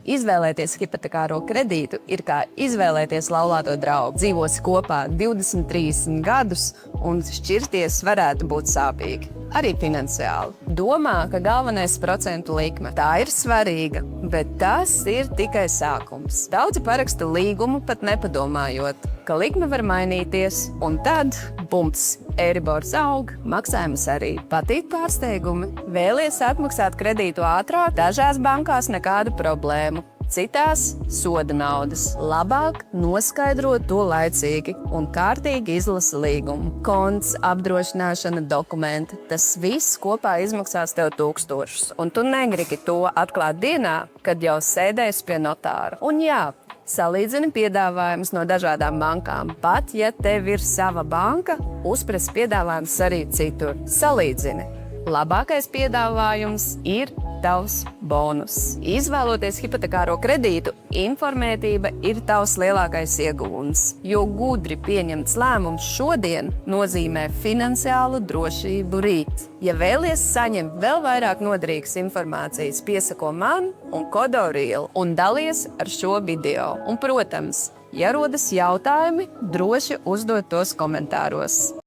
Izvēlēties hipotekāro kredītu ir kā izvēlēties laulāto draugu. Dzīvosi kopā 20, 30 gadus, un šķirties varētu būt sāpīgi. Arī finansiāli. Domā, ka galvenais procentu likme. Tā ir svarīga, bet tas ir tikai sākums. Daudzi paraksta līgumu, pat nepadomājot, ka likme var mainīties, un tad bumts. Eiribors aug, maksājums arī. Patīk pārsteigumi. Vēlies atmaksāt kredītu ātrāk, dažās bankās nekādu problēmu. Citās soda naudas. Labāk noskaidrot to laicīgi un kārtīgi izlasa līgumu. Konts, apdrošināšana, dokumenti. Tas viss kopā izmaksās tev 1000. Un tu negribi to atklāt dienā, kad jau sēdēsi pie notāra. Un jā, salīdzini piedāvājumus no dažādām bankām. Pat ja tev ir sava banka, uzpres piedāvājums arī citur. Salīdzini. Labākais piedāvājums ir tavs bonus. Izvēloties hipotekāro kredītu, informētība ir tavs lielākais ieguvums, jo gudri pieņemts lēmums šodien nozīmē finansiālu drošību rīt. Ja vēlies saņemt vēl vairāk noderīgas informācijas, piesako man un Kodorielu un dalies ar šo video. Un, protams, ja rodas jautājumi, droši uzdod tos komentāros.